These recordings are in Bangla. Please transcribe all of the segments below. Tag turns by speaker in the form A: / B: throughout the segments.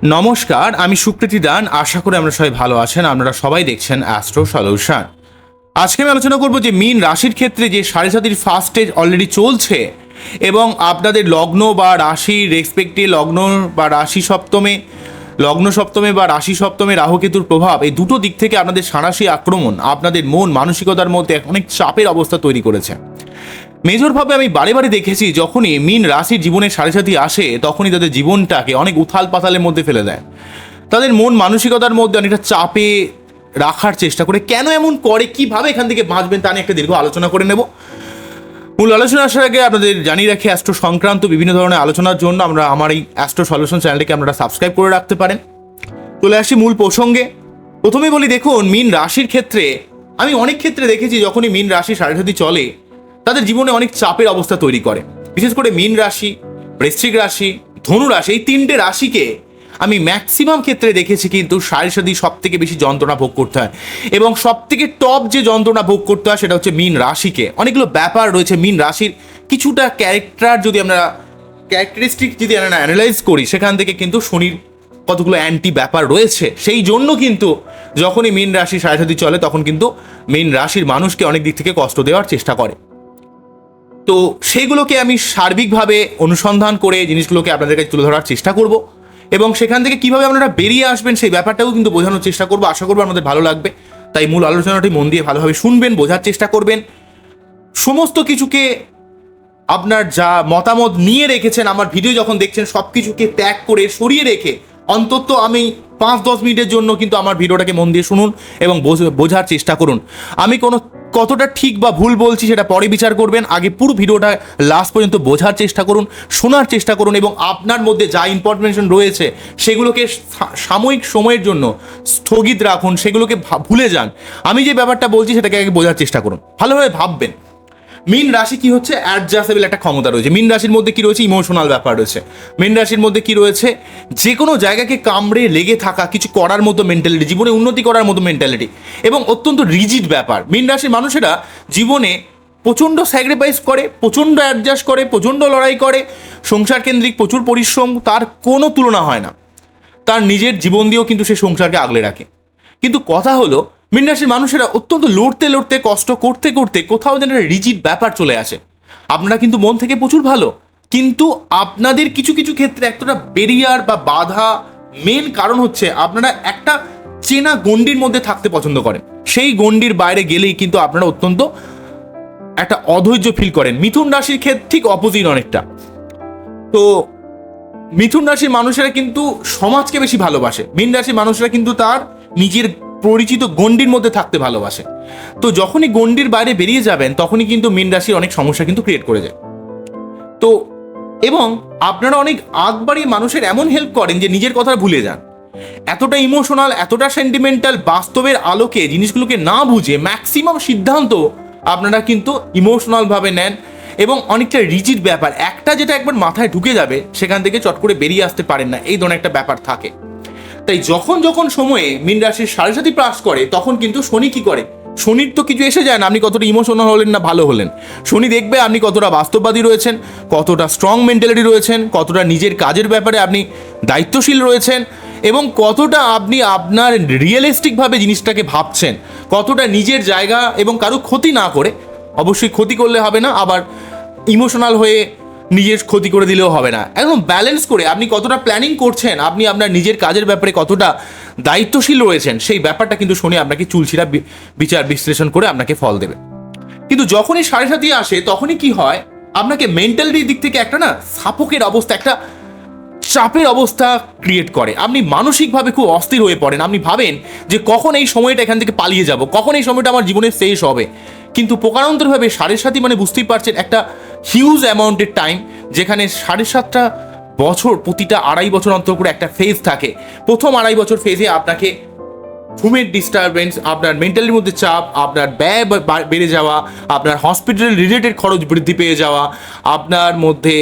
A: নমস্কার, আমি সুকৃতি দান। আশা করি আমরা সবাই ভালো আছেন। আপনারা সবাই দেখছেন অ্যাস্ট্রো সলিউশন। আজকে আমি আলোচনা করব যে মীন রাশির ক্ষেত্রে যে সাড়ে সাতির ফার্স্ট স্টেজ অলরেডি চলছে এবং আপনাদের লগ্ন বা রাশি রেসপেক্টে লগ্ন বা রাশি সপ্তমে বা রাশি সপ্তমে রাহুকেতুর প্রভাব, এই দুটো দিক থেকে আপনাদের সাঁড়াশি আক্রমণ আপনাদের মন মানসিকতার মধ্যে অনেক চাপের অবস্থা তৈরি করেছে। মেজরভাবে আমি বারে বারে দেখেছি যখনই মীন রাশির জীবনে সাড়ে সাথী আসে তখনই তাদের জীবনটাকে অনেক উথাল পাতালের মধ্যে ফেলে দেয়। তাদের মন মানসিকতার মধ্যে অনেকটা চাপে রাখার চেষ্টা করে। কেন এমন করে, কিভাবে এখান থেকে বাঁচবেন তা নিয়ে একটা দীর্ঘ আলোচনা করে নেব। মূল আলোচনা আসার আগে আপনাদের জানিয়ে রাখি, অ্যাস্ট্রো সংক্রান্ত বিভিন্ন ধরনের আলোচনার জন্য আমার এই অ্যাস্ট্রো সলিউশন চ্যানেলটিকে আপনারা সাবস্ক্রাইব করে রাখতে পারেন। চলে আসি মূল প্রসঙ্গে। প্রথমেই বলি, দেখুন মীন রাশির ক্ষেত্রে আমি অনেক ক্ষেত্রে দেখেছি যখনই মীন রাশি সাড়ে সাথী চলে তাদের জীবনে অনেক চাপের অবস্থা তৈরি করে। বিশেষ করে মীন রাশি, বৃশ্চিক রাশি, ধনু রাশি, এই তিনটে রাশিকে আমি ম্যাক্সিমাম ক্ষেত্রে দেখেছি কিন্তু সাড়ে সাথী সব থেকে বেশি যন্ত্রণা ভোগ করতে হয়। এবং সব থেকে টপ যে যন্ত্রণা ভোগ করতে হয় সেটা হচ্ছে মীন রাশিকে। অনেকগুলো ব্যাপার রয়েছে মীন রাশির, কিছুটা ক্যারেক্টারিস্টিক যদি আমরা অ্যানালাইজ করি সেখান থেকে কিন্তু শনির কতগুলো অ্যান্টি ব্যাপার রয়েছে। সেই জন্য কিন্তু যখনই মীন রাশি সাড়ে সাথী চলে তখন কিন্তু মীন রাশির মানুষকে অনেক দিক থেকে কষ্ট দেওয়ার চেষ্টা করে। তো সেইগুলোকে আমি সার্বিকভাবে অনুসন্ধান করে জিনিসগুলোকে আপনাদের কাছে তুলে ধরার চেষ্টা করব এবং সেখান থেকে কিভাবে আপনারা বেরিয়ে আসবেন সেই ব্যাপারটাও কিন্তু বোঝানোর চেষ্টা করবো। আশা করবো আপনাদের ভালো লাগবে। তাই মূল আলোচনাটি মন দিয়ে ভালোভাবে শুনবেন, বোঝার চেষ্টা করবেন। সমস্ত কিছুকে আপনার যা মতামত নিয়ে রেখেছেন আমার ভিডিও যখন দেখছেন সব কিছুকে ত্যাগ করে সরিয়ে রেখে অন্তত আমি 5-10 মিনিটের জন্য কিন্তু আমার ভিডিওটাকে মন দিয়ে শুনুন এবং বোঝার চেষ্টা করুন। আমি কতটা ঠিক বা ভুল বলছি সেটা পরে বিচার করবেন। আগে পুরো ভিডিওটা লাস্ট পর্যন্ত বোঝার চেষ্টা করুন, শোনার চেষ্টা করুন এবং আপনার মধ্যে যা ইনফরমেশন রয়েছে সেগুলোকে সাময়িক সময়ের জন্য স্থগিত রাখুন, সেগুলোকে ভুলে যান। আমি যে ব্যাপারটা বলছি সেটাকে আগে বোঝার চেষ্টা করুন, ভালোভাবে ভাববেন। মীন রাশি কি হচ্ছে, অ্যাডজাস্টেবল একটা ক্ষমতা রয়েছে। মীন রাশির মধ্যে কি রয়েছে, ইমোশনাল ব্যাপার রয়েছে। মীন রাশির মধ্যে কি রয়েছে, যে কোনো জায়গাকে কামড়ে লেগে থাকা, কিছু করার মতো মেন্টালিটি, জীবনে উন্নতি করার মতো মেন্টালিটি এবং অত্যন্ত রিজিড ব্যাপার। মীন রাশির মানুষেরা জীবনে প্রচণ্ড স্যাক্রিফাইস করে, প্রচণ্ড অ্যাডজাস্ট করে, প্রচণ্ড লড়াই করে, সংসার কেন্দ্রিক প্রচুর পরিশ্রম, তার কোনো তুলনা হয় না। তার নিজের জীবন দিয়েও কিন্তু সে সংসারকে আগলে রাখে। কিন্তু কথা হলো মীন রাশির মানুষেরা অত্যন্ত লড়তে কষ্ট করতে করতে কোথাও যেন রিজিড ব্যাপার চলে আসে। আপনারা কিন্তু মন থেকে প্রচুর ভালো, কিন্তু আপনাদের কিছু কিছু ক্ষেত্রে একটা ব্যারিয়ার বা বাধা, মেন কারণ হচ্ছে আপনারা একটা চেনা গণ্ডির মধ্যে থাকতে পছন্দ করেন। সেই গণ্ডির বাইরে গেলেই কিন্তু আপনারা অত্যন্ত একটা অধৈর্য ফিল করেন। মিথুন রাশির ক্ষেত্রে ঠিক অপোজিট অনেকটা। তো মিথুন রাশির মানুষেরা কিন্তু সমাজকে বেশি ভালোবাসে। মীন রাশির মানুষেরা কিন্তু তার নিজের পরিচিত গণ্ডির মধ্যে থাকতে ভালোবাসে। তো যখনই গণ্ডির বাইরে বেরিয়ে যাবেন তখনই কিন্তু মীন রাশির অনেক সমস্যা কিন্তু ক্রিয়েট করে যায়। তো এবং আপনারা অনেক আগ বাড়িয়ে মানুষের এমন হেল্প করেন যে নিজের কথা ভুলে যান। এতটা ইমোশনাল, এতটা সেন্টিমেন্টাল, বাস্তবের আলোকে জিনিসগুলোকে না বুঝে ম্যাক্সিমাম সিদ্ধান্ত আপনারা কিন্তু ইমোশনালভাবে নেন এবং অনেকটা রিজিড ব্যাপার, একটা যেটা একবার মাথায় ঢুকে যাবে সেখান থেকে চট করে বেরিয়ে আসতে পারেন না, এই ধরনের একটা ব্যাপার থাকে। তাই যখন সময়ে মীন রাশির সাড়ে সাথী পাস করে তখন কিন্তু শনি কি করে, শনির তো কিছু এসে যায় না আপনি কতটা ইমোশনাল হলেন না ভালো হলেন। শনি দেখবে আপনি কতটা বাস্তববাদী রয়েছেন, কতটা স্ট্রং মেন্টালিটি রয়েছেন, কতটা নিজের কাজের ব্যাপারে আপনি দায়িত্বশীল রয়েছেন এবং কতটা আপনি আপনার রিয়েলিস্টিকভাবে জিনিসটাকে ভাবছেন, কতটা নিজের জায়গা এবং কারো ক্ষতি না করে, অবশ্যই ক্ষতি করলে হবে না, আবার ইমোশনাল হয়ে নিজের ক্ষতি করে দিলেও হবে না, একদম ব্যালেন্স করে আপনি কতটা প্ল্যানিং করছেন, আপনি আপনার নিজের কাজের ব্যাপারে কতটা দায়িত্বশীল রয়েছেন, সেই ব্যাপারটা কিন্তু শনি আপনাকে চুলচিরা বিচার বিশ্লেষণ করে আপনাকে ফল দেবে। কিন্তু যখনই সাড়ে সাথী আসে তখনই কি হয়, আপনাকে মেন্টালিটির দিক থেকে একটা সাপোকের অবস্থা, একটা চাপের অবস্থা ক্রিয়েট করে। আপনি মানসিকভাবে খুব অস্থির হয়ে পড়েন। আপনি ভাবেন যে কখন এই সময়টা এখান থেকে পালিয়ে যাব, কখন এই সময়টা আমার জীবনে শেষ হবে। কিন্তু প্রকারান্তরভাবে সাড়ে সাথী মানে বুঝতেই পারছেন একটা হিউজ অ্যামাউন্টের টাইম, যেখানে 7.5টা বছর, প্রতিটা 2.5 বছর অন্তর করে একটা ফেজ থাকে। প্রথম 2.5 বছর ফেজে আপনাকে ঘুমের ডিস্টারবেন্স, আপনার মেন্টালির মধ্যে চাপ, আপনার ব্যয় বেড়ে যাওয়া, আপনার হসপিটাল রিলেটেড খরচ বৃদ্ধি পেয়ে যাওয়া, আপনার মধ্যে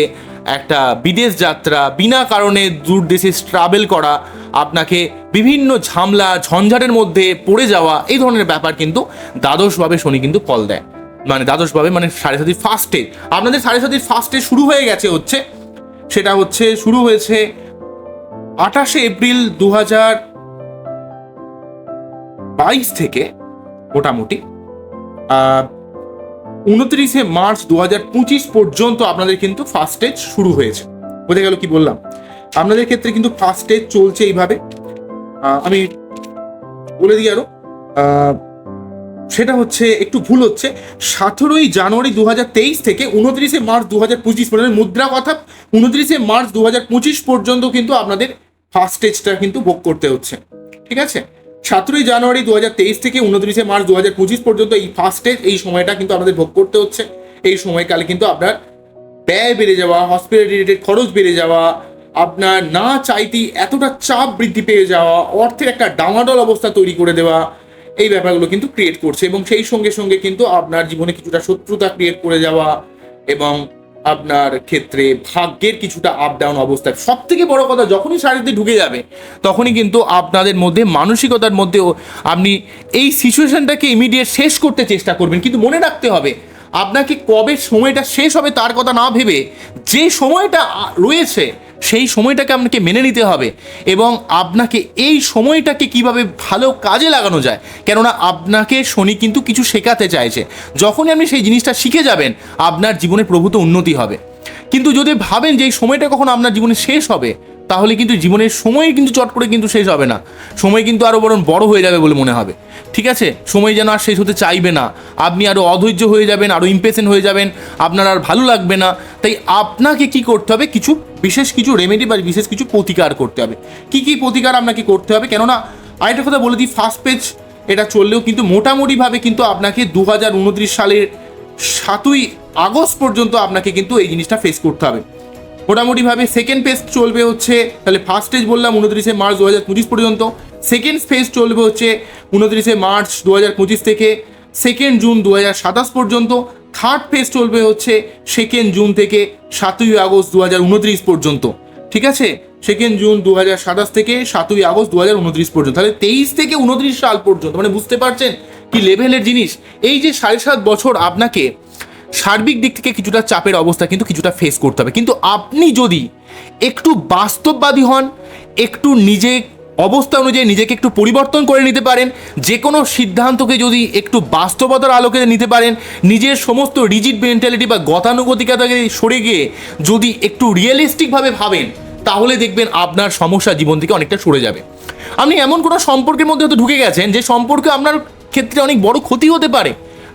A: একটা বিদেশ যাত্রা, বিনা কারণে দূর দেশে ট্রাভেল করা, আপনাকে বিভিন্ন ঝামেলা ঝঞ্ঝাটের মধ্যে পড়ে যাওয়া, এই ধরনের ব্যাপার কিন্তু দ্বাদশভাবে শনি কিন্তু ফল দেয়। মানে দ্বাদশভাবে মানে সাড়ে সাথীর ফার্স্টে, আপনাদের সাড়ে সাথীর ফার্স্টে শুরু হয়ে গেছে হচ্ছে, সেটা হচ্ছে শুরু হয়েছে 28 এপ্রিল 2022 থেকে মোটামুটি 29 মার্চ 2025 পর্যন্ত আপনাদের কিন্তু ফার্স্ট স্টেজ শুরু হয়েছে। বোঝা গেল কি বললাম? আপনাদের ক্ষেত্রে কিন্তু ফার্স্ট স্টেজ চলছে এইভাবে। আমি বলে দিই আরো, সেটা হচ্ছে একটু ভুল হচ্ছে, 17 জানুয়ারি 2023 থেকে 29 মার্চ 2025 পর্যন্ত, মুদ্রা কথা 29 মার্চ 2025 পর্যন্ত কিন্তু আপনাদের ফার্স্ট স্টেজটা কিন্তু ভোগ করতে হচ্ছে। ঠিক আছে, 17 জানুয়ারি 2023 থেকে 29 মার্চ 2025 পর্যন্ত এই ফার্স্ট স্টেজ, এই সময়টা কিন্তু আপনাদের ভোগ করতে হচ্ছে। এই সময়কালে কিন্তু আপনার ব্যয় বেড়ে যাওয়া, হসপিটাল রিলেটেড খরচ বেড়ে যাওয়া, আপনার না চাইতেই এতটা চাপ বৃদ্ধি পেয়ে যাওয়া, অর্থের একটা ডামাডোল অবস্থা তৈরি করে দেওয়া, এই ব্যাপারগুলো কিন্তু ক্রিয়েট করছে। এবং সেই সঙ্গে সঙ্গে কিন্তু আপনার জীবনে কিছুটা শত্রুতা ক্রিয়েট করে যাওয়া, এবং আপনার ক্ষেত্রে ভাগ্যের কিছুটা আপ ডাউন অবস্থায়। সব থেকে বড় কথা, যখনই শারীরিক ঢুকে যাবে তখনই কিন্তু আপনাদের মধ্যে মানসিকতার মধ্যেও আপনি এই সিচুয়েশনটাকে ইমিডিয়েট শেষ করতে চেষ্টা করবেন। কিন্তু মনে রাখতে হবে, আপনাকে কবে সময়টা শেষ হবে তার কথা না ভেবে যে সময়টা রয়েছে সেই সময়টাকে আপনাকে মেনে নিতে হবে, এবং আপনাকে এই সময়টাকে কিভাবে ভালো কাজে লাগানো যায়। কেননা আপনাকে শনি কিন্তু কিছু শেখাতে চাইছে। যখনই আপনি সেই জিনিসটা শিখে যাবেন, আপনার জীবনে প্রভূত উন্নতি হবে। কিন্তু যদি ভাবেন যে এই সময়টা কখন আপনার জীবনে শেষ হবে, তাহলে কিন্তু জীবনের সময় কিন্তু চট করে কিন্তু শেষ হবে না, সময় কিন্তু আরও বরং বড় হয়ে যাবে বলে মনে হবে। ঠিক আছে, সময় যেন আর শেষ হতে চাইবে না, আপনি আরও অধৈর্য হয়ে যাবেন, আরও ইমপেশেন্ট হয়ে যাবেন, আপনার আর ভালো লাগবে না। তাই আপনাকে কি করতে হবে, কিছু বিশেষ কিছু রেমেডি বা বিশেষ কিছু প্রতিকার করতে হবে। কি কি প্রতিকার আপনাকে করতে হবে? কেননা আরেকটা কথা বলে দিই, ফার্স্ট পেজ এটা চললেও কিন্তু মোটামুটিভাবে কিন্তু আপনাকে 2029 সালের 7ই আগস্ট পর্যন্ত আপনাকে কিন্তু এই জিনিসটা ফেস করতে হবে। মোটামুটিভাবে সেকেন্ড ফেজ চলবে হচ্ছে, তাহলে ফার্স্ট স্টেজ বললাম 29 মার্চ 2025 পর্যন্ত, সেকেন্ড ফেজ চলবে হচ্ছে 29 মার্চ 2025 থেকে 2 জুন 2027 পর্যন্ত, থার্ড ফেজ চলবে হচ্ছে 2 জুন থেকে 7ই আগস্ট 2029 পর্যন্ত। ঠিক আছে, 2 জুন 2027 থেকে 7ই আগস্ট 2029 পর্যন্ত। তাহলে 23 থেকে 29 সাল পর্যন্ত, মানে বুঝতে পারছেন কি লেভেলের জিনিস। এই যে 7.5 বছর আপনাকে সার্বিক দিক থেকে কিছুটা চাপের অবস্থা কিন্তু কিছুটা ফেস করতে হবে। কিন্তু আপনি যদি একটু বাস্তববাদী হন, একটু নিজে অবস্থা অনুযায়ী নিজেকে একটু পরিবর্তন করে নিতে পারেন, যে কোনো সিদ্ধান্তকে যদি একটু বাস্তবতার আলোকে নিতে পারেন, নিজের সমস্ত রিজিড মেন্টালিটি বা গতানুগতিকতাকে সরে গিয়ে যদি একটু রিয়েলিস্টিকভাবে ভাবেন, তাহলে দেখবেন আপনার সমস্যা জীবন থেকে অনেকটা সরে যাবে। আপনি এমন কোনো সম্পর্কের মধ্যে হয়তো ঢুকে গেছেন যে সম্পর্কে আপনার ক্ষেত্রে অনেক বড় ক্ষতি হতে পারে।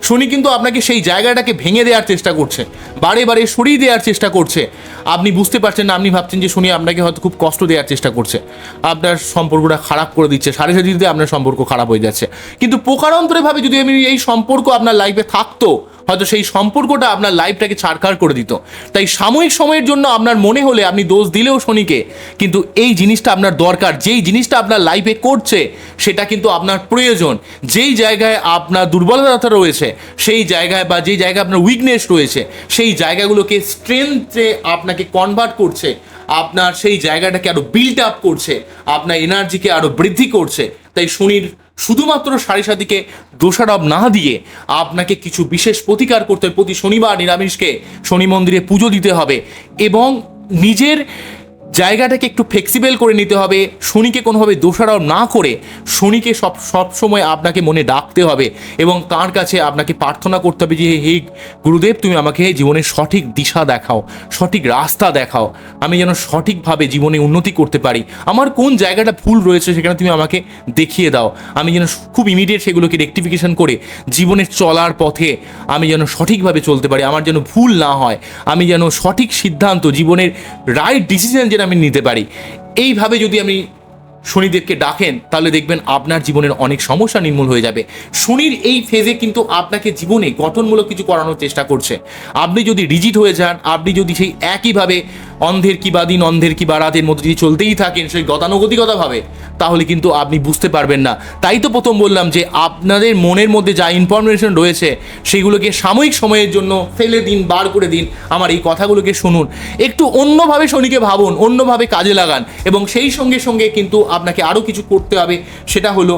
A: শনি কিন্তু আপনাকে সেই জায়গাটাকে ভেঙে দেওয়ার চেষ্টা করছে, বারে বারে সরিয়ে দেওয়ার চেষ্টা করছে। আপনি বুঝতে পারছেন না, আপনি ভাবছেন যে শনি আপনাকে হয়তো খুব কষ্ট দেওয়ার চেষ্টা করছে, আপনার সম্পর্কটা খারাপ করে দিচ্ছে, সাড়ে সাথে দিতে আপনার সম্পর্ক খারাপ হয়ে যাচ্ছে। কিন্তু প্রকারান্তরেভাবে যদি আমি এই সম্পর্ক আপনার লাইফে থাকতো, হয়তো সেই সম্পর্কটা আপনার লাইফটাকে ছাড়খাড় করে দিত। তাই সাময়িক সময়ের জন্য আপনার মনে হলে আপনি দোষ দিলেও শনিকে, কিন্তু এই জিনিসটা আপনার দরকার, যেই জিনিসটা আপনার লাইফে করছে সেটা কিন্তু আপনার প্রয়োজন। যেই জায়গায় আপনার দুর্বলতা রয়েছে, সেই জায়গায় বা যেই জায়গায় আপনার উইকনেস রয়েছে, সেই জায়গাগুলোকে স্ট্রেংথে আপনাকে কনভার্ট করছে, আপনার সেই জায়গাটাকে আরও বিল্ড আপ করছে, আপনার এনার্জিকে আরও বৃদ্ধি করছে। তাই শনির শুধুমাত্র সাড়ে সাতিকে দোষারোপ না দিয়ে আপনাকে কিছু বিশেষ প্রতিকার করতে হবে। প্রতি শনিবার নিরামিষকে শনি মন্দিরে পুজো দিতে হবে, এবং নিজের জায়গাটাকে একটু ফ্লেক্সিবল করে নিতে হবে। শনিকে কোনোভাবে দোষারোপ না করে শনিকে সবসময় আপনাকে মনে ডাকতে হবে, এবং তার কাছে আপনাকে প্রার্থনা করতে হবে যে হে গুরুদেব, তুমি আমাকে জীবনের সঠিক দিশা দেখাও, সঠিক রাস্তা দেখাও, আমি যেন সঠিকভাবে জীবনে উন্নতি করতে পারি। আমার কোন জায়গাটা ভুল রয়েছে সেখানে তুমি আমাকে দেখিয়ে দাও, আমি যেন খুব ইমিডিয়েট সেগুলোকে রেকটিফিকেশন করে জীবনের চলার পথে আমি যেন সঠিকভাবে চলতে পারি, আমার যেন ভুল না হয়, আমি যেন সঠিক সিদ্ধান্ত, জীবনের রাইট ডিসিশন যেন আমি নিতে পারি। এইভাবে যদি আমি শনিদেবকে ডাকেন, তাহলে দেখবেন আপনার জীবনের অনেক সমস্যা নির্মূল হয়ে যাবে। শনির এই ফেজে কিন্তু আপনাকে জীবনে গঠনমূলক কিছু করানোর চেষ্টা করছে। আপনি যদি রিজিড হয়ে যান, আপনি যদি সেই একইভাবে অন্ধের কি বা দিন অন্ধের কি বা রাতের মধ্যে যদি চলতেই থাকেন সেই গতানুগতিকতাভাবে, তাহলে কিন্তু আপনি বুঝতে পারবেন না। তাই তো প্রথম বললাম যে আপনাদের মনের মধ্যে যা ইনফরমেশন রয়েছে সেগুলোকে সাময়িক সময়ের জন্য ফেলে দিন, বার করে দিন। আমার এই কথাগুলোকে শুনুন, একটু অন্যভাবে শনিকে ভাবুন, অন্যভাবে কাজে লাগান, এবং সেই সঙ্গে সঙ্গে কিন্তু আপনাকে আরও কিছু করতে হবে। সেটা হলো,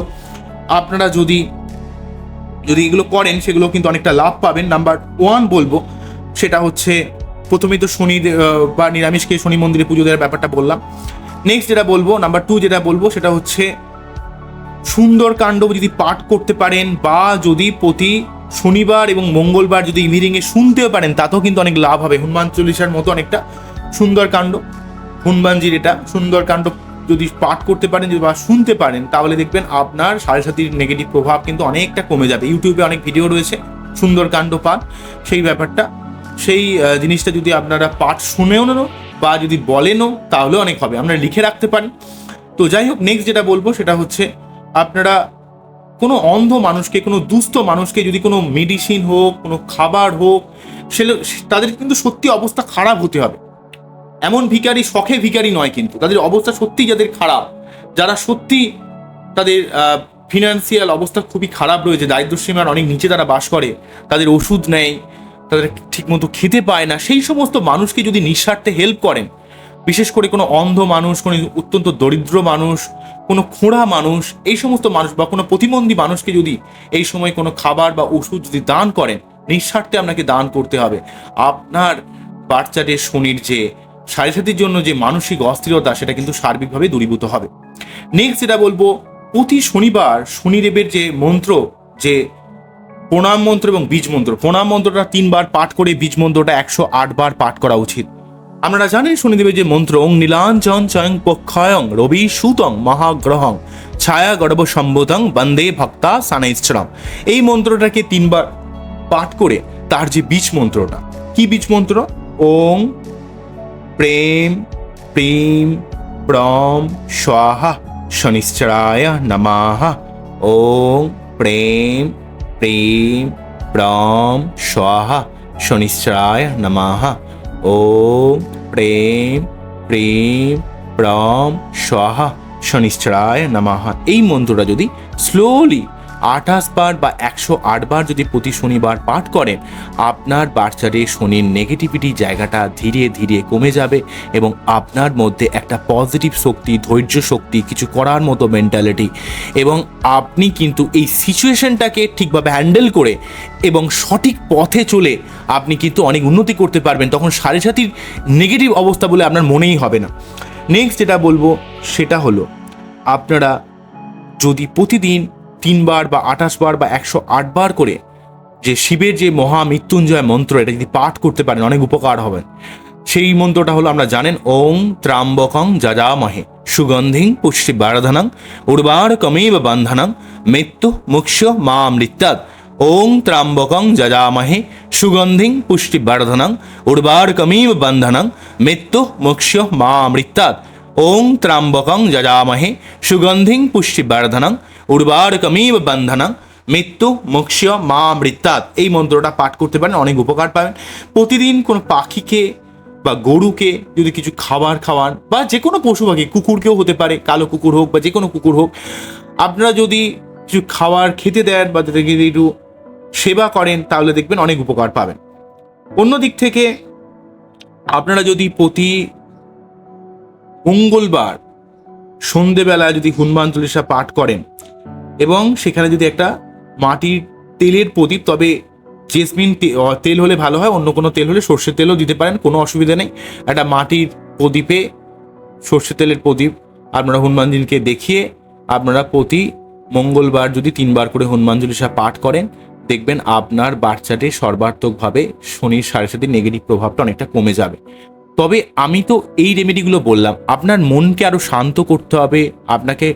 A: আপনারা যদি এগুলো করেন সেগুলো কিন্তু অনেকটা লাভ পাবেন। নাম্বার 1 বলবো, সেটা হচ্ছে প্রথমেই তো শনি বা নিরামিষকে শনি মন্দিরে পুজো দেওয়ার ব্যাপারটা বললাম। নেক্সট যেটা বলবো, নাম্বার 2 যেটা বলবো সেটা হচ্ছে সুন্দরকাণ্ড যদি পাঠ করতে পারেন, বা যদি প্রতি শনিবার এবং মঙ্গলবার যদি ইভিনিংয়ে শুনতেও পারেন, তাতেও কিন্তু অনেক লাভ হবে। হনুমান চল্লিশার মতো অনেকটা সুন্দরকাণ্ড, হনুমানজির এটা সুন্দরকাণ্ড যদি পাঠ করতে পারেন বা শুনতে পারেন, তাহলে দেখবেন আপনার সাড়ে সাতির নেগেটিভ প্রভাব কিন্তু অনেকটা কমে যাবে। ইউটিউবে অনেক ভিডিও রয়েছে সুন্দরকাণ্ড পাঠ, সেই ব্যাপারটা, সেই জিনিসটা যদি আপনারা পাঠ শুনেও নেন বা যদি বলেনও, তাহলে অনেক হবে, আপনারা লিখে রাখতে পারেন। তো যাই হোক, নেক্সট যেটা বলবো সেটা হচ্ছে আপনারা কোনো অন্ধ মানুষকে, কোনো দুস্থ মানুষকে যদি কোনো মেডিসিন হোক, কোনো খাবার হোক, তাদের কিন্তু সত্যি অবস্থা খারাপ হতে হবে। এমন ভিখারি শখে ভিখারি নয়, কিন্তু তাদের অবস্থা সত্যি যাদের খারাপ, যারা সত্যি তাদের ফিনান্সিয়াল অবস্থা খুবই খারাপ রয়েছে, দারিদ্র্যসীমার অনেক নিচে তারা বাস করে, তাদের ওষুধ নেয়, তাদের ঠিকমতো খেতে পায় না, সেই সমস্ত মানুষকে যদি নিঃস্বার্থে হেল্প করেন, বিশেষ করে কোনো অন্ধ মানুষ, কোনো অত্যন্ত দরিদ্র মানুষ, কোনো খোঁড়া মানুষ, এই সমস্ত মানুষ বা কোনো প্রতিবন্ধী মানুষকে যদি এই সময় কোনো খাবার বা ওষুধ যদি দান করেন, নিঃস্বার্থে আপনাকে দান করতে হবে, আপনার বাচ্চাদের শনির যে সাড়ে সাতির জন্য যে মানসিক অস্থিরতা, সেটা কিন্তু সার্বিকভাবে দূরীভূত হবে। নেক্সট যেটা বলবো, প্রতি শনিবার শনিদেবের যে মন্ত্র, যে প্রণাম মন্ত্র এবং বীজ মন্ত্র, প্রণাম মন্ত্রটা 3 বার পাঠ করে বীজ মন্ত্রটা 108 বার পাঠ করা উচিত। আপনারা জানেন শনিদেবের যে মন্ত্র, ওং নীলাঞ্জন চয়ং পক্ষয়ং রবি সুতং মহাগ্রহং ছায়া গর্ভ সম্বোধং বন্দে ভক্তা সানাইশ্চরম, এই মন্ত্রটাকে 3 বার পাঠ করে তার যে বীজ মন্ত্রটা, কি বীজ মন্ত্র, ওং প্রেম প্রেম প্রম স্বাহা শনিশ্চরায় নমঃ, ওং প্রেম প্রেম প্রম স্বাহা শনিশ্চরায় নমঃ, ওম প্রেম প্রেম প্রম স্বাহা শনিশ্চরায় নমঃ, এই মন্ত্রটা যদি স্লোলি 28 বার বা 108 বার যদি প্রতি শনিবার পাঠ করেন, আপনার বাচ্চাদের শনির নেগেটিভিটি জায়গাটা ধীরে ধীরে কমে যাবে এবং আপনার মধ্যে একটা পজিটিভ শক্তি, ধৈর্য শক্তি, কিছু করার মতো মেন্টালিটি, এবং আপনি কিন্তু এই সিচুয়েশনটাকে ঠিকভাবে হ্যান্ডেল করে এবং সঠিক পথে চলে আপনি কিন্তু অনেক উন্নতি করতে পারবেন। তখন সাড়ে সাতির নেগেটিভ অবস্থা বলে আপনার মনেই হবে না। নেক্সট যেটা বলবো সেটা হলো, আপনারা যদি প্রতিদিন 3 বার বা 28 বার বা 108 বার করে যে শিবের যে মহামৃত্যুঞ্জয় মন্ত্র, এটা যদি পাঠ করতে পারেন অনেক উপকার হবে। সেই মন্ত্রটা হলো, আমরা জানেন, ওং ত্রাম্বকং যজামহে সুগন্ধিং পুষ্টিবর্ধনং উর্বারকমেব বন্ধনং মৃত্যু মুক্ষ মামৃত্যাৎ, ওং ত্রাম্বকং যজামহে সুগন্ধিং পুষ্টিবর্ধনং উর্বারকমেব বন্ধনং মৃত্যু মুক্ষ মামৃত্যাৎ, ওং ত্রাম্বকং যজামহে সুগন্ধিং পুষ্টিবর্ধনং উর্বারকমেব বন্ধনং মৃত্যু মোক্ষ মামৃত্যাৎ, এই মন্ত্রটা পাঠ করতে পারেন, অনেক উপকার পাবেন। প্রতিদিন কোনো পাখিকে বা গরুকে যদি কিছু খাবার খাওয়ান, বা যে কোনো পশু পাখি, কুকুরকেও হতে পারে, কালো কুকুর হোক বা যে কোনো কুকুর হোক, আপনারা যদি কিছু খাবার খেতে দেন বা তাদেরকে একটু সেবা করেন, তাহলে দেখবেন অনেক উপকার পাবেন। অন্য দিক থেকে আপনারা যদি প্রতি মঙ্গলবার সন্ধেবেলা যদি হনুমান চল্লিশা পাঠ করেন এবং সেখানে যদি একটা মাটির তেলের প্রদীপ, তবে জেসমিন তেল হলে ভালো হয়, অন্য কোনো তেল হলে সর্ষের তেলও দিতে পারেন, কোনো অসুবিধা নেই। একটা মাটির প্রদীপে সর্ষের তেলের প্রদীপ আপনারা হনুমানজিকে দেখিয়ে আপনারা প্রতি মঙ্গলবার যদি 3 বার করে হনুমান চল্লিশা পাঠ করেন, দেখবেন আপনার বাচ্চাটির সর্বাত্মকভাবে শনির সাড়ে সাতির নেগেটিভ প্রভাবটা অনেকটা কমে যাবে। তবে আমি তো এই রেমেডিগুলো বললাম, আপনার মনকে আরও শান্ত করতে হবে। আপনাকে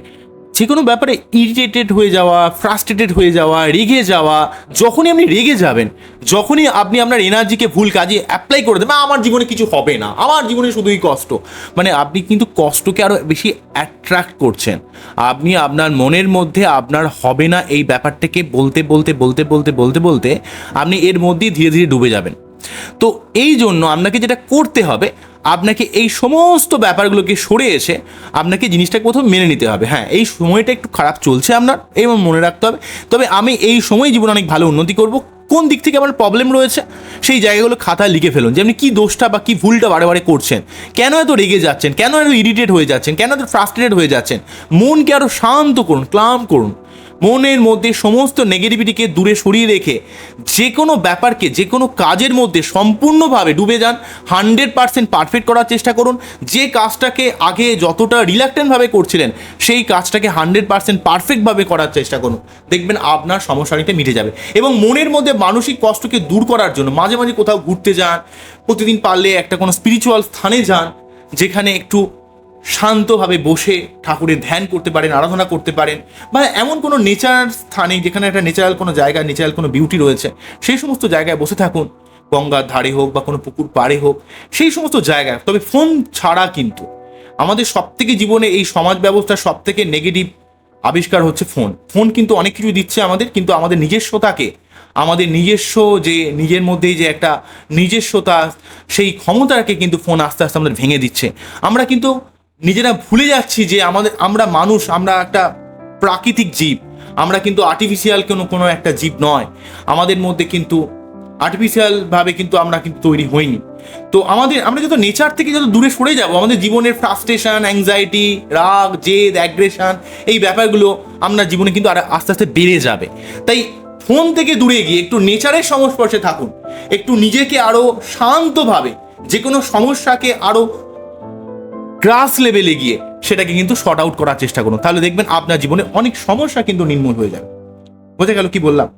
A: যে কোনো ব্যাপারে ইরিটেটেড হয়ে যাওয়া, ফ্রাস্ট্রেটেড হয়ে যাওয়া, রেগে যাওয়া, যখনই আপনি রেগে যাবেন, যখনই আপনি আপনার এনার্জিকে ভুল কাজে অ্যাপ্লাই করে দেবেন, আমার জীবনে কিছু হবে না, আমার জীবনে শুধুই কষ্ট, মানে আপনি কিন্তু কষ্টকে আরও বেশি অ্যাট্রাক্ট করছেন। আপনি আপনার মনের মধ্যে আপনার হবে না এই ব্যাপারটাকে বলতে বলতে বলতে বলতে বলতে বলতে আপনি এর মধ্যেই ধীরে ধীরে ডুবে যাবেন। তো এই জন্য আপনাকে যেটা করতে হবে, আপনাকে এই সমস্ত ব্যাপারগুলোকে সরে এসে আপনাকে জিনিসটাকে প্রথমে মেনে নিতে হবে। হ্যাঁ, এই সময়টা একটু খারাপ চলছে আপনার, এবং মনে রাখতে হবে, তবে আমি এই সময় জীবনে অনেক ভালো উন্নতি করব। কোন দিক থেকে আমার প্রবলেম রয়েছে সেই জায়গাগুলো খাতায় লিখে ফেলুন, যে আপনি কী দোষটা বা কী ভুলটা বারে বারে করছেন, কেন এত রেগে যাচ্ছেন, কেন এত ইরিটেট হয়ে যাচ্ছেন, কেন এত ফ্রাস্ট্রেটেড হয়ে যাচ্ছেন। মনকে আরও শান্ত করুন, ক্লাম করুন, মনের মধ্যে সমস্ত নেগেটিভিটিকে দূরে সরিয়ে রেখে যে কোনো ব্যাপারকে, যে কোনো কাজের মধ্যে সম্পূর্ণভাবে ডুবে যান। 100% পারফেক্ট করার চেষ্টা করুন। যে কাজটাকে আগে যতটা রিল্যাক্টেন্টভাবে করছিলেন সেই কাজটাকে 100% পারফেক্টভাবে করার চেষ্টা করুন। দেখবেন আপনার সমস্যাটা মিটে যাবে। এবং মনের মধ্যে মানসিক কষ্টকে দূর করার জন্য মাঝে মাঝে কোথাও ঘুরতে যান, প্রতিদিন পারলে একটা কোনো স্পিরিচুয়াল স্থানে যান, যেখানে একটু শান্তভাবে বসে ঠাকুরের ধ্যান করতে পারেন, আরাধনা করতে পারেন, বা এমন কোনো নেচার স্থানে যেখানে একটা ন্যাচারাল কোনো জায়গা, ন্যাচারাল কোনো বিউটি রয়েছে, সেই সমস্ত জায়গায় বসে থাকুন। গঙ্গার ধারে হোক বা কোনো পুকুর পাড়ে হোক, সেই সমস্ত জায়গায়। তবে ফোন ছাড়া কিন্তু আমাদের সবথেকে জীবনে এই সমাজ ব্যবস্থার সবথেকে নেগেটিভ আবিষ্কার হচ্ছে ফোন। ফোন কিন্তু অনেক কিছু দিচ্ছে আমাদের, কিন্তু আমাদের নিজস্বতাকে, আমাদের নিজস্ব যে নিজের মধ্যেই যে একটা নিজস্বতা, সেই ক্ষমতাকে কিন্তু ফোন আস্তে আস্তে আমাদের ভেঙে দিচ্ছে। আমরা কিন্তু নিজেরা ভুলে যাচ্ছি যে আমরা মানুষ, আমরা একটা প্রাকৃতিক জীব। আমরা কিন্তু আর্টিফিশিয়াল কোনো একটা জীব নয়। আমাদের মধ্যে কিন্তু আর্টিফিশিয়ালভাবে কিন্তু আমরা কিন্তু তৈরি হইনি। তো আমরা যত নেচার থেকে যত দূরে সরে যাব, আমাদের জীবনের ফ্রাস্ট্রেশন, অ্যাংজাইটি, রাগ, জেদ, অ্যাগ্রেশন, এই ব্যাপারগুলো আপনার জীবনে কিন্তু আর আস্তে আস্তে বেড়ে যাবে। তাই ফোন থেকে দূরে গিয়ে একটু নেচারের সংস্পর্শে থাকুন। একটু নিজেকে আরও শান্তভাবে, যে কোনো সমস্যাকে আরও গ্রাস লেভেলে গিয়ে সেটাকে কিন্তু শর্ট আউট করার চেষ্টা করুন। তাহলে দেখবেন আপনার জীবনে অনেক সমস্যা কিন্তু নির্মূল হয়ে যাবে। বোঝা গেল কি বললাম?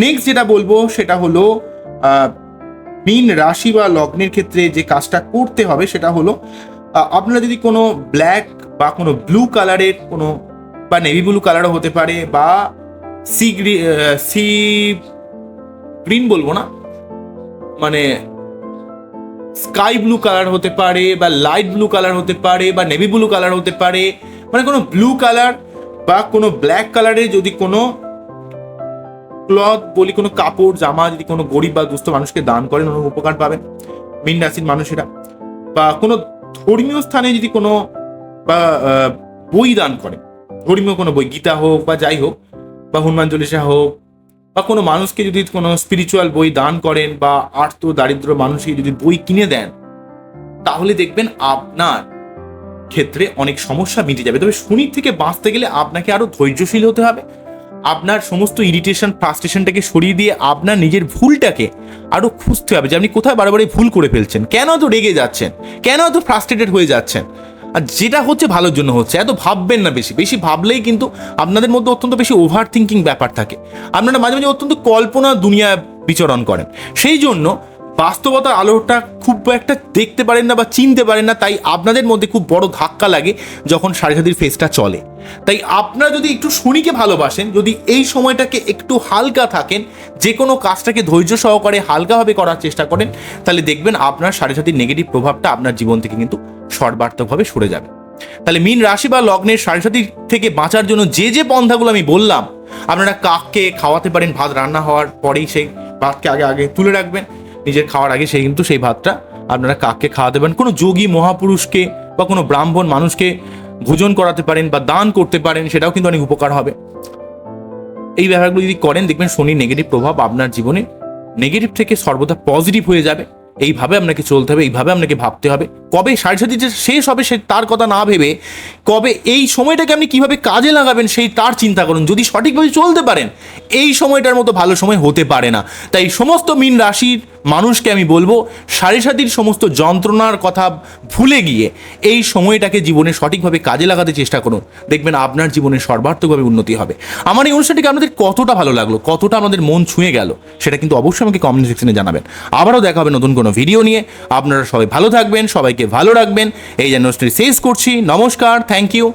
A: নেক্সট যেটা বলবো সেটা হলো মীন রাশি বা লগ্নের ক্ষেত্রে যে কাজটা করতে হবে সেটা হলো, আপনারা যদি কোনো ব্ল্যাক বা কোনো ব্লু কালারের কোনো, বা নেভি ব্লু কালারও হতে পারে, বা সি গ্রিন বলবো না, মানে স্কাই ব্লু কালার হতে পারে, বা লাইট ব্লু কালার হতে পারে, বা নেভি ব্লু কালার হতে পারে, মানে কোনো ব্লু কালার বা কোনো ব্ল্যাক কালারের যদি কোনো ক্লথ বলি, কোনো কাপড় জামা যদি কোনো গরিব বা দুস্থ মানুষকে দান করেন, অনেক উপকার পাবেন মীন রাশির মানুষেরা। বা কোনো ধর্মীয় স্থানে যদি কোনো বা বই দান করেন, ধর্মীয় কোনো বই, গীতা হোক বা যাই হোক, বা হনুমান চল্লিশা হোক, বা কোনো মানুষকে যদি কোনো স্পিরিচুয়াল বই দান করেন, বা আর্ত দারিদ্র মানুষকে যদি বই কিনে দেন, তাহলে দেখবেন আপনার ক্ষেত্রে অনেক সমস্যা মিটে যাবে। তবে শনির থেকে বাঁচতে গেলে আপনাকে আরো ধৈর্যশীল হতে হবে। আপনার সমস্ত ইরিটেশন, ফ্রাস্ট্রেশনটাকে সরিয়ে দিয়ে আপনার নিজের ভুলটাকে আরো খুঁজতে হবে যে আপনি কোথায় বারবারই ভুল করে ফেলছেন, কেন এত রেগে যাচ্ছেন, কেন এত ফ্রাস্ট্রেটেড হয়ে যাচ্ছেন। আর যেটা হচ্ছে ভালোর জন্য হচ্ছে, এত ভাববেন না। বেশি ভাবলেই কিন্তু আপনাদের মধ্যে অত্যন্ত বেশি ওভার থিঙ্কিং ব্যাপার থাকে। আপনারা মাঝে মাঝে অত্যন্ত কল্পনা দুনিয়ায় বিচরণ করেন, সেই জন্য বাস্তবতার আলোটা খুব একটা দেখতে পারেন না বা চিনতে পারেন না। তাই আপনাদের মধ্যে খুব বড় ধাক্কা লাগে যখন সাড়ে সাতির ফেজটা চলে। তাই আপনারা যদি একটু শনিকে ভালোবাসেন, যদি এই সময়টাকে একটু হালকা থাকেন, যে কোনো কাজটাকে ধৈর্য সহকারে হালকাভাবে করার চেষ্টা করেন, তাহলে দেখবেন আপনার সাড়ে সাতির নেগেটিভ প্রভাবটা আপনার জীবন থেকে কিন্তু সর্বার্থকভাবে সরে যাবে। তাহলে মীন রাশি বা লগ্নের সাড়ে সাতি থেকে বাঁচার জন্য যে পন্থাগুলো আমি বললাম, আপনারা কাককে খাওয়াতে পারেন। ভাত রান্না হওয়ার পরেই সেই ভাতকে আগে তুলে রাখবেন, নিজের খাওয়ার আগে সেই ভাতটা আপনারা কাককে খাওয়াতে পারেন। কোনো যোগী মহাপুরুষকে বা কোনো ব্রাহ্মণ মানুষকে ভোজন করাতে পারেন বা দান করতে পারেন, সেটাও কিন্তু অনেক উপকার হবে। এই ব্যাপারগুলো যদি করেন, দেখবেন শনির নেগেটিভ প্রভাব আপনার জীবনে নেগেটিভ থেকে সর্বদা পজিটিভ হয়ে যাবে। এইভাবে আপনাকে চলতে হবে, এইভাবে আপনাকে ভাবতে হবে। কবে সাড়ে সাতি যে শেষ হবে সে তার কথা না ভেবে, কবে এই সময়টাকে আপনি কিভাবে কাজে লাগাবেন সেই তার চিন্তা করুন। যদি সঠিকভাবে চলতে পারেন, এই সময়টার মতো ভালো সময় হতে পারে না। তাই সমস্ত মীন রাশির মানুষকে আমি বলবো, সাড়ে সাতির সমস্ত যন্ত্রণার কথা ভুলে গিয়ে এই সময়টাকে জীবনে সঠিকভাবে কাজে লাগাতে চেষ্টা করুন। দেখবেন আপনার জীবনে সর্বার্থকভাবে উন্নতি হবে। আমার এই অনুষ্ঠানটিকে আপনাদের কতটা ভালো লাগলো, কতটা আমাদের মন ছুঁয়ে গেল, সেটা কিন্তু অবশ্যই আমাকে কমেন্ট সেকশনে জানাবেন। আবারও দেখা হবে নতুন কোনো ভিডিও নিয়ে। আপনারা সবাই ভালো থাকবেন, সবাইকে ভালো রাখবেন। এই যে অনুষ্ঠানটি শেষ করছি। নমস্কার, থ্যাংক ইউ।